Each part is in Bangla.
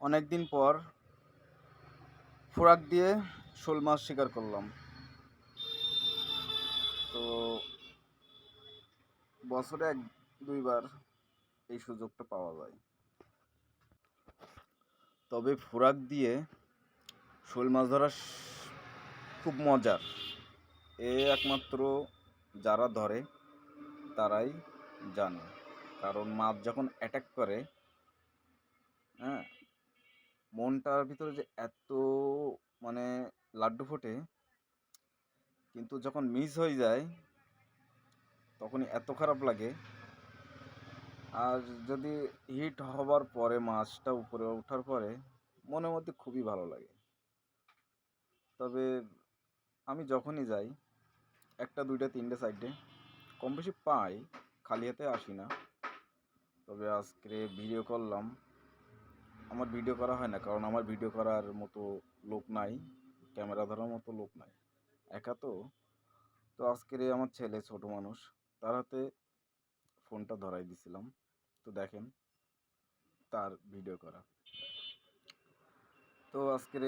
অনেক দিন পর ফোরাক দিয়ে শোল মাছ শিকার করলাম। তো বছরে এক দুইবার এই সুযোগটা পাওয়া যায়। তবে ফোরাক দিয়ে শোল মাছ ধরা খুব মজার। একমাত্র যারা ধরে তারাই জানে। কারণ মাছ যখন অ্যাটাক করে, হ্যাঁ, মনটার ভিতরে যে এত মানে লাড্ডু ফোটে, কিন্তু যখন মিস হয়ে যায় তখনই এত খারাপ লাগে। আর যদি হিট হবার পরে মাছটা উপরে ওঠার পরে মনের মধ্যে খুবই ভালো লাগে। তবে আমি যখনই যাই একটা দুইটা তিনটে সাইডে কম বেশি পাই, খালি হাতে আসি না। তবে আজকে ভিডিও করলাম। আমার ভিডিও করা হয় না, কারণ আমার ভিডিও করার মতো লোক নাই, ক্যামেরা ধরার মতো লোক নাই, একা তো। তো আজকের আমার ছেলে ছোট মানুষ, তার হাতে ফোনটা ধরাই দিছিলাম। তো দেখেন তার ভিডিও করা। তো আজকের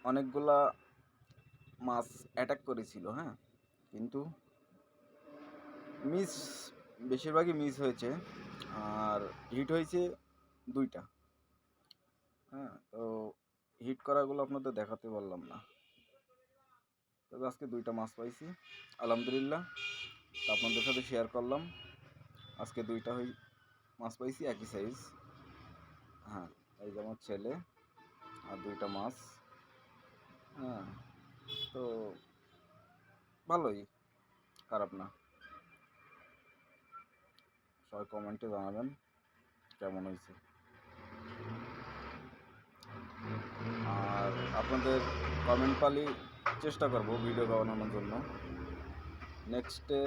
অনেকগুলা মাছ অ্যাটাক করেছিল, হ্যাঁ, কিন্তু মিস বেশিরভাগই মিস হয়েছে। আর হিট হয়েছে দুইটা। হ্যাঁ, তো হিট করাগুলো আপনাদের দেখাতে পারলাম না। তবে আজকে দুইটা মাছ পাইছি, আলহামদুলিল্লাহ। তো আপনাদের সাথে শেয়ার করলাম। আজকে দুইটা মাছ পাইছি, একই সাইজ। হ্যাঁ, এই যে আমার ছেলে আর দুইটা মাছ। হ্যাঁ, তো ভালোই, খারাপ না। সবাই কমেন্টে জানাবেন কেমন হয়েছে। আর আপনাদের কমেন্ট পালি চেষ্টা করব ভিডিও বানানোর জন্য। নেক্সটে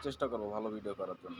চেষ্টা করব ভালো ভিডিও করার জন্য।